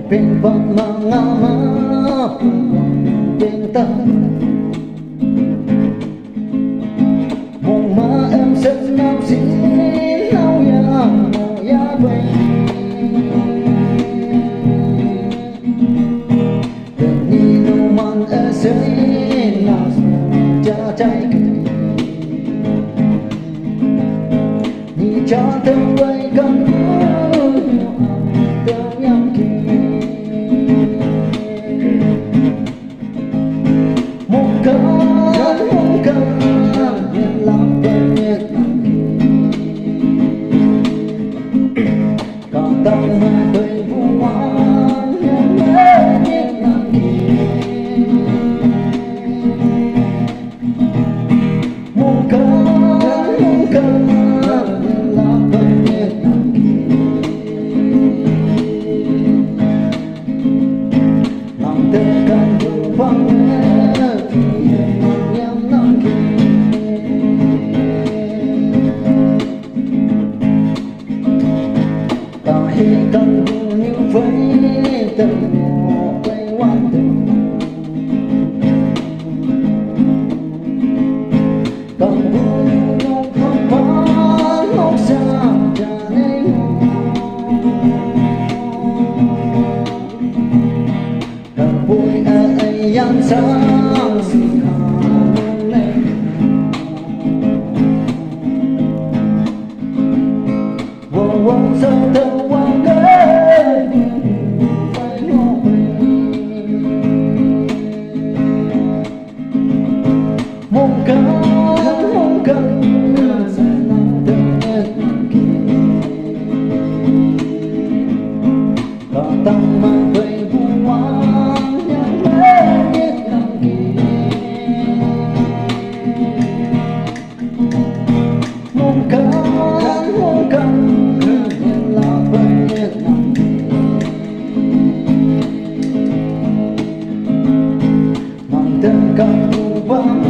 Bên vọng mà ngã má bên ta mong má em sẽ nào xin nào ya về tình ni nụ man ở dưới nào cha trái ni cha từng quay gần cần như với từng quay quan tình cần vui không có không xa trả nên cần vui ai ăn sáng xin hằng lên vòng sâu thơ tâm mang về vuông hoang nhang mê biết lòng kia mong cần nhìn là vẫn biết lòng mang tên cần vắng